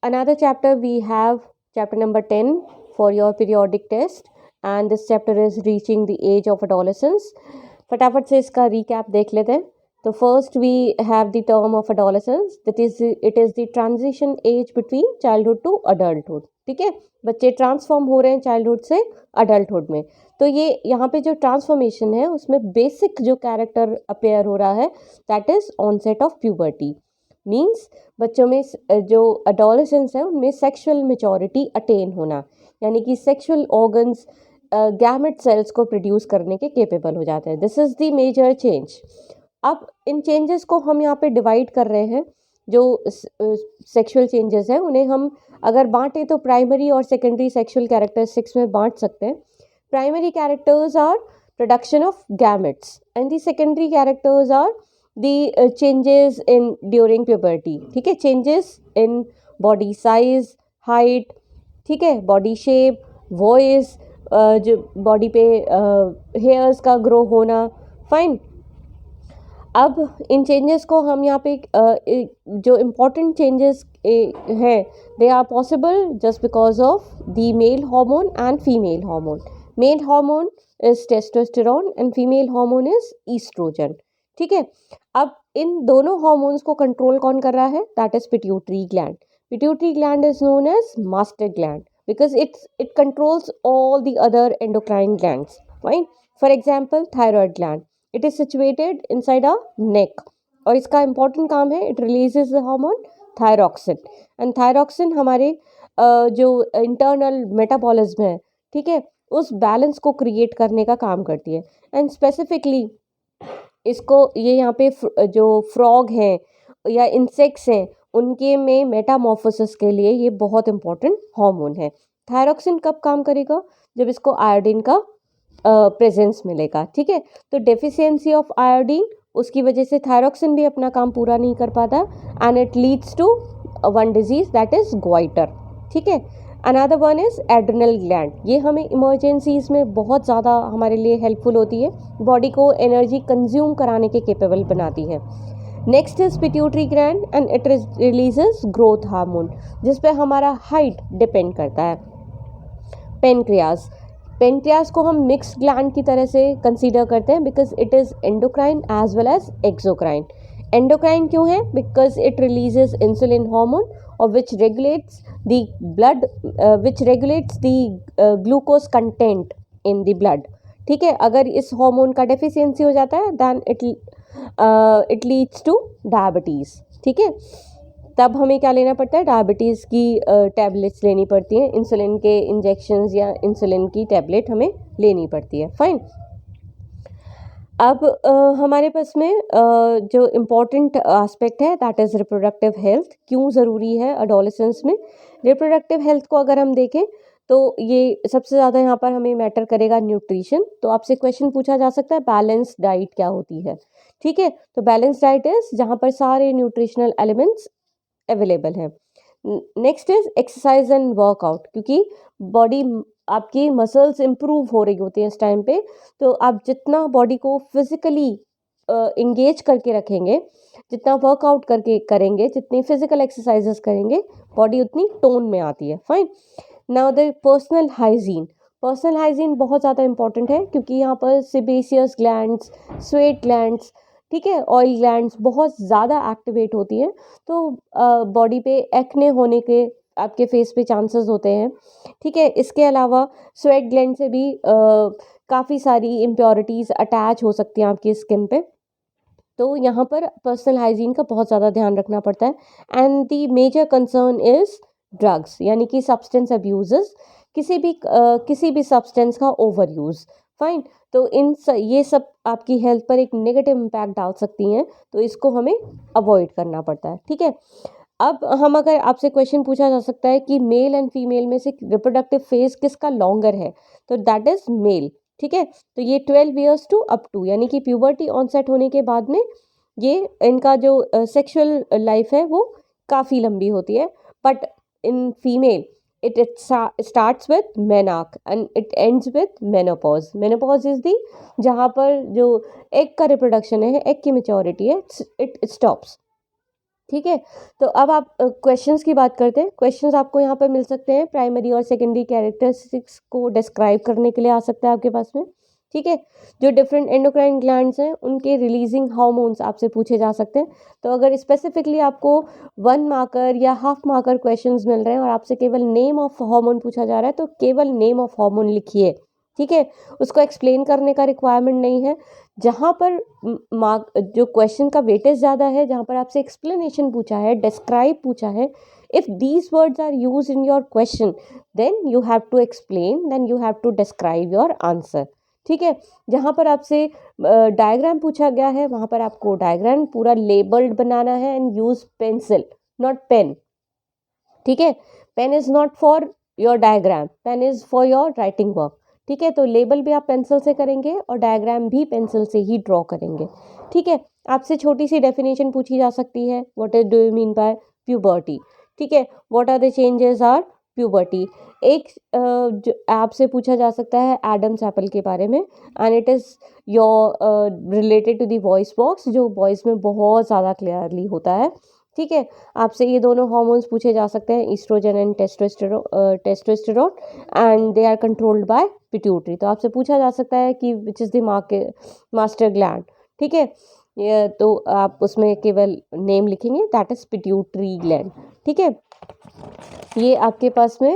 another chapter we have chapter number 10 for your periodic test, and this chapter is reaching the age of adolescence. फटाफट से इसका recap देख लेते हैं. तो first we have the term of adolescence, that is it is the transition age between childhood to adulthood. ठीक है, बच्चे ट्रांसफॉर्म हो रहे हैं चाइल्डहुड से अडल्टहुड में. तो ये यहाँ पे जो ट्रांसफॉर्मेशन है उसमें बेसिक जो कैरेक्टर अपेयर हो रहा है that is onset of puberty. Means बच्चों में जो अडोलेसेंस है उनमें सेक्सुअल मेचोरिटी अटेन होना, यानी कि सेक्सुअल ऑर्गन्स गैमेट सेल्स को प्रोड्यूस करने के केपेबल हो जाते हैं. This is the major change. अब इन चेंजेस को हम यहाँ पे डिवाइड कर रहे हैं. जो सेक्सुअल चेंजेस हैं उन्हें हम अगर बांटें तो प्राइमरी और सेकेंडरी सेक्सुअल कैरेक्टरिस्टिक्स में बांट सकते हैं. Primary characters are production of gametes and the secondary characters are the changes in during puberty. ठीक है, changes in body size, height, ठीक है, body shape, voice, जो body पे hairs का grow होना. फाइन. अब इन चेंजेस को हम यहाँ पे जो इम्पोर्टेंट चेंजेस हैं they are possible just because of the male hormone and female hormone. Male hormone is testosterone and female hormone is oestrogen. ठीक है, अब इन दोनों हार्मोन्स को कंट्रोल कौन कर रहा है? That is pituitary gland. Pituitary gland is known as master gland because it controls all the other endocrine glands. Fine. For example, thyroid gland. It is situated inside our neck और इसका important काम है, it releases the hormone thyroxine. and thyroxine हमारे जो internal metabolism है, ठीक है, उस balance को create करने का काम करती है. and specifically इसको ये यहाँ पे जो फ्रॉग हैं या इंसेक्ट्स हैं उनके में मेटामॉर्फोसिस के लिए ये बहुत इंपॉर्टेंट हार्मोन है. थायरॉक्सिन कब काम करेगा? जब इसको आयोडीन का प्रेजेंस मिलेगा. ठीक है, तो डेफिशिएंसी ऑफ आयोडीन उसकी वजह से थायरॉक्सिन भी अपना काम पूरा नहीं कर पाता and it leads to one disease that is goitre. ठीक है, another one is adrenal gland. ये हमें इमरजेंसीज में बहुत ज़्यादा हमारे लिए हेल्पफुल होती है, बॉडी को एनर्जी कंज्यूम कराने के केपेबल बनाती है. Next is pituitary gland and it releases growth hormone जिस पे हमारा हाइट डिपेंड करता है. पेनक्रियाज. पेनक्रियाज को हम मिक्स ग्लैंड की तरह से कंसीडर करते हैं because it is endocrine as well as exocrine. Endocrine क्यों है? Because it releases insulin hormone और which regulates the blood, which regulates the glucose content in the blood. ठीक है, अगर इस हार्मोन का डेफिशिएंसी हो जाता है then it leads to diabetes. ठीक है, तब हमें क्या लेना पड़ता है? डायबिटीज़ की टैबलेट्स लेनी पड़ती हैं, इंसुलिन के इंजेक्शंस या इंसुलिन की टैबलेट हमें लेनी पड़ती है. फाइन. अब हमारे पास में जो इम्पॉर्टेंट एस्पेक्ट है दैट इज़ रिप्रोडक्टिव हेल्थ. क्यों ज़रूरी है अडोलेसेंस में? रिप्रोडक्टिव हेल्थ को अगर हम देखें तो ये सबसे ज़्यादा यहाँ पर हमें मैटर करेगा न्यूट्रिशन. तो आपसे क्वेश्चन पूछा जा सकता है बैलेंस डाइट क्या होती है. ठीक है, तो बैलेंस डाइट इज़ जहाँ पर सारे न्यूट्रिशनल एलिमेंट्स अवेलेबल हैं. Next is exercise and workout, क्योंकि बॉडी आपकी मसल्स इम्प्रूव हो रही होती हैं इस टाइम पे. तो आप जितना बॉडी को फिजिकली इंगेज करके रखेंगे, जितना वर्कआउट करके करेंगे, जितनी फिजिकल एक्सरसाइजेस करेंगे, बॉडी उतनी टोन में आती है. Fine. Now the personal hygiene. Personal hygiene बहुत ज़्यादा इंपॉर्टेंट है क्योंकि यहाँ पर सिबेसियस ग्लैंड्स, स्वेट ग्लैंड्स, ठीक है, ऑयल ग्लैंड्स बहुत ज़्यादा एक्टिवेट होती हैं. तो बॉडी पे एक्ने होने के आपके फेस पे चांसेस होते हैं. ठीक है, इसके अलावा स्वेट ग्लैंड से भी काफ़ी सारी इम्प्योरिटीज़ अटैच हो सकती हैं आपकी स्किन पे. तो यहाँ पर पर्सनल हाइजीन का बहुत ज़्यादा ध्यान रखना पड़ता है. And the major concern is drugs, यानी कि सब्सटेंस अब्यूज़ेस, किसी भी सब्सटेंस का ओवर यूज़. फाइन. तो ये सब आपकी हेल्थ पर एक नेगेटिव इम्पैक्ट डाल सकती हैं, तो इसको हमें अवॉइड करना पड़ता है. ठीक है, अब हम अगर आपसे क्वेश्चन पूछा जा सकता है कि मेल एंड फीमेल में से रिप्रोडक्टिव फेज किसका लॉन्गर है, तो दैट इज़ मेल. ठीक है, तो ये 12 ईयर्स टू अप टू, यानी कि प्यूबर्टी ऑनसेट होने के बाद में ये इनका जो सेक्सुअल लाइफ है वो काफ़ी लंबी होती है. But in female it starts with menarche and it ends with menopause. menopause is the जहाँ पर जो एग का रिप्रोडक्शन है, एग की मेच्योरिटी है, it stops. ठीक है। तो अब आप क्वेश्चंस की बात करते हैं। क्वेश्चंस आपको यहाँ पर मिल सकते हैं, प्राइमरी और सेकेंडरी कैरेक्टरिस्टिक्स को डिस्क्राइब करने के लिए आ सकता है आपके पास में। ठीक है। जो डिफरेंट एंडोक्राइन ग्लैंड्स हैं उनके रिलीजिंग हार्मोन्स आपसे पूछे जा सकते हैं। तो अगर स्पेसिफिकली आपको 1 मार्कर या हाफ मार्कर क्वेश्चंस मिल रहे हैं और आपसे केवल नेम ऑफ हार्मोन पूछा जा रहा है, तो केवल नेम ऑफ हार्मोन लिखिए। ठीक है। उसको एक्सप्लेन करने का रिक्वायरमेंट नहीं है। जहाँ पर मार्क जो क्वेश्चन का वेटेज ज़्यादा है, जहाँ पर आपसे एक्सप्लेनेशन पूछा है, डिस्क्राइब पूछा है, if these words are use in your question then you have to explain, then you have to describe your answer. ठीक है। जहाँ पर आपसे डायग्राम पूछा गया है वहाँ पर आपको डायग्राम पूरा लेबल्ड बनाना है and use pencil not pen. ठीक है। Pen is not for your diagram, pen is for your writing work. ठीक है। तो लेबल भी आप पेंसिल से करेंगे और डायग्राम भी पेंसिल से ही ड्रॉ करेंगे। ठीक है। आपसे छोटी सी डेफिनेशन पूछी जा सकती है, what is do you mean by puberty. ठीक है। What are the changes are puberty. एक जो आपसे पूछा जा सकता है एडम्स एप्पल के बारे में, and it is your related to the voice box, जो वॉइस में बहुत ज़्यादा क्लियरली होता है। ठीक है। आपसे ये दोनों हार्मोन्स पूछे जा सकते हैं, oestrogen and testosterone, and they are controlled by pituitary. तो आपसे पूछा जा सकता है कि which is the master gland. ठीक है। ये तो आप उसमें केवल नेम लिखेंगे, दैट इज पिट्यूटरी ग्लैंड। ठीक है। ये आपके पास में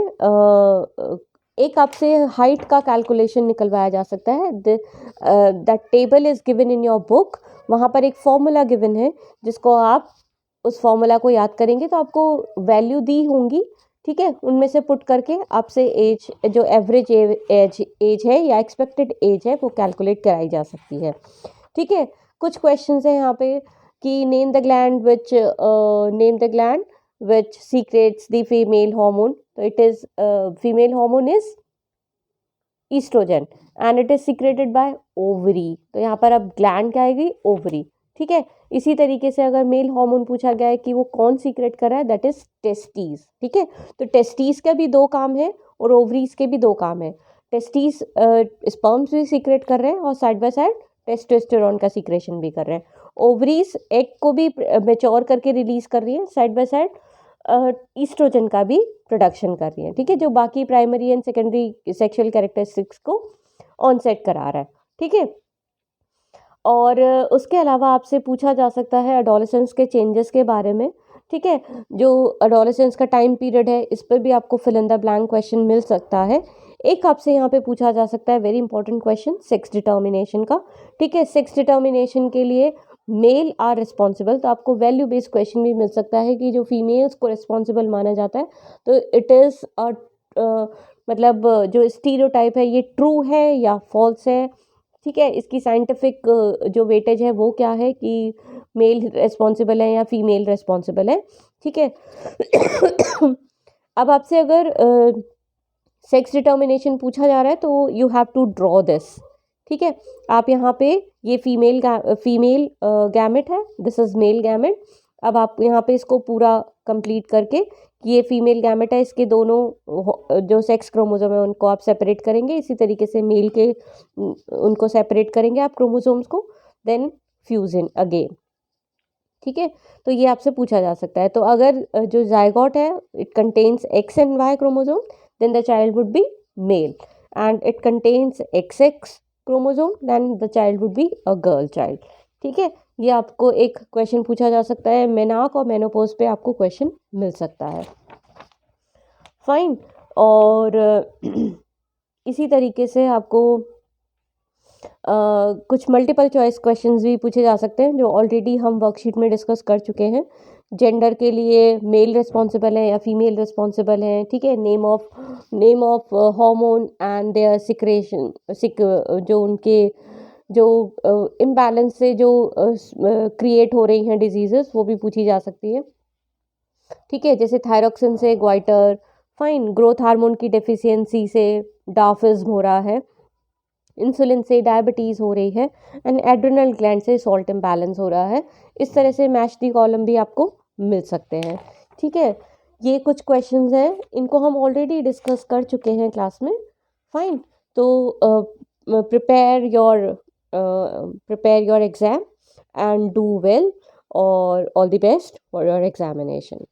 एक आपसे हाइट का कैलकुलेशन निकलवाया जा सकता है। That table is given in your book. वहाँ पर एक फॉर्मूला गिवन है जिसको आप उस फॉर्मूला को याद करेंगे तो आपको वैल्यू दी होंगी। ठीक है। उनमें से पुट करके आपसे एज, जो एवरेज एज है या एक्सपेक्टेड एज है, वो कैलकुलेट कराई जा सकती है। ठीक है। कुछ क्वेश्चंस हैं यहाँ पे कि name the gland which secretes the female hormone. So it is female hormone is estrogen and it is secreted by ovary. तो यहाँ पर अब ग्लैंड क्या आएगी, ओवरी। ठीक है। इसी तरीके से अगर मेल हार्मोन पूछा गया है कि वो कौन सीक्रेट कर रहा है, दैट इज टेस्टीज। ठीक है। तो टेस्टीज का भी 2 काम है और ओवरीज के भी 2 काम है। टेस्टीज स्पर्म्स भी सीक्रेट कर रहे हैं और साइड बाय साइड टेस्टोस्टेरोन का सीक्रेशन भी कर रहे हैं। ओवरीज एग को भी मेच्योर करके रिलीज कर रही है, साइड बाय साइड ईस्ट्रोजन का भी प्रोडक्शन कर रही है। ठीक है। जो बाकी primary and secondary sexual characteristics को ऑन सेट करा रहा है। ठीक है। और उसके अलावा आपसे पूछा जा सकता है एडोलेसेंस के चेंजेस के बारे में। ठीक है। जो एडोलेसेंस का टाइम पीरियड है, इस पर भी आपको fill in the blank question मिल सकता है। एक आपसे यहाँ पे पूछा जा सकता है very important question, sex determination का। ठीक है। सेक्स डिटर्मिनेशन के लिए मेल आर रिस्पॉन्सिबल, तो आपको वैल्यू बेस्ड क्वेश्चन भी मिल सकता है कि जो फीमेल्स को रिस्पॉन्सिबल माना जाता है, तो इट इज़ मतलब जो स्टीरियोटाइप है ये ट्रू है या फॉल्स है। ठीक है। इसकी साइंटिफिक जो वेटेज है वो क्या है कि मेल रिस्पॉन्सिबल है या फीमेल रिस्पॉन्सिबल है। ठीक है। अब आपसे अगर सेक्स डिटर्मिनेशन पूछा जा रहा है तो you have to draw this. ठीक है। आप यहाँ पे ये फीमेल गैमेट है, दिस इज मेल गैमेट। अब आप यहाँ पे इसको पूरा कंप्लीट करके कि ये फीमेल गैमेट है, इसके दोनों जो सेक्स क्रोमोसोम है उनको आप सेपरेट करेंगे। इसी तरीके से मेल के उनको सेपरेट करेंगे आप क्रोमोसोम्स को, देन फ्यूजन अगेन। ठीक है। तो ये आपसे पूछा जा सकता है। तो अगर जो जायगोट है it contains X and Y chromosome, then the child would be male, and it contains XX chromosome, then the child would be a girl child. ठीक है। ये आपको एक क्वेश्चन पूछा जा सकता है, मेनाक और मेनोपोज पे आपको क्वेश्चन मिल सकता है। फाइन। और इसी तरीके से आपको कुछ मल्टीपल चॉइस क्वेश्चंस भी पूछे जा सकते हैं जो ऑलरेडी हम वर्कशीट में डिस्कस कर चुके हैं। जेंडर के लिए मेल रिस्पॉन्सिबल है या फीमेल रिस्पॉन्सिबल है। ठीक है। Name of hormone and there secretion, जो उनके जो इम्बैलेंस से जो क्रिएट हो रही हैं डिजीजेस, वो भी पूछी जा सकती है। ठीक है। जैसे थायरोक्सिन से ग्वाइटर, फाइन, ग्रोथ हार्मोन की डेफिशिएंसी से डार्फिज्म हो रहा है, इंसुलिन से डायबिटीज़ हो रही है, एंड एड्रिनल ग्लैंड से सॉल्ट इम्बैलेंस हो रहा है। इस तरह से मैच दी कॉलम भी आपको मिल सकते हैं। ठीक है। ये कुछ क्वेश्चंस हैं, इनको हम ऑलरेडी डिस्कस कर चुके हैं क्लास में। फाइन। तो prepare your exam and do well. और all the best for your examination.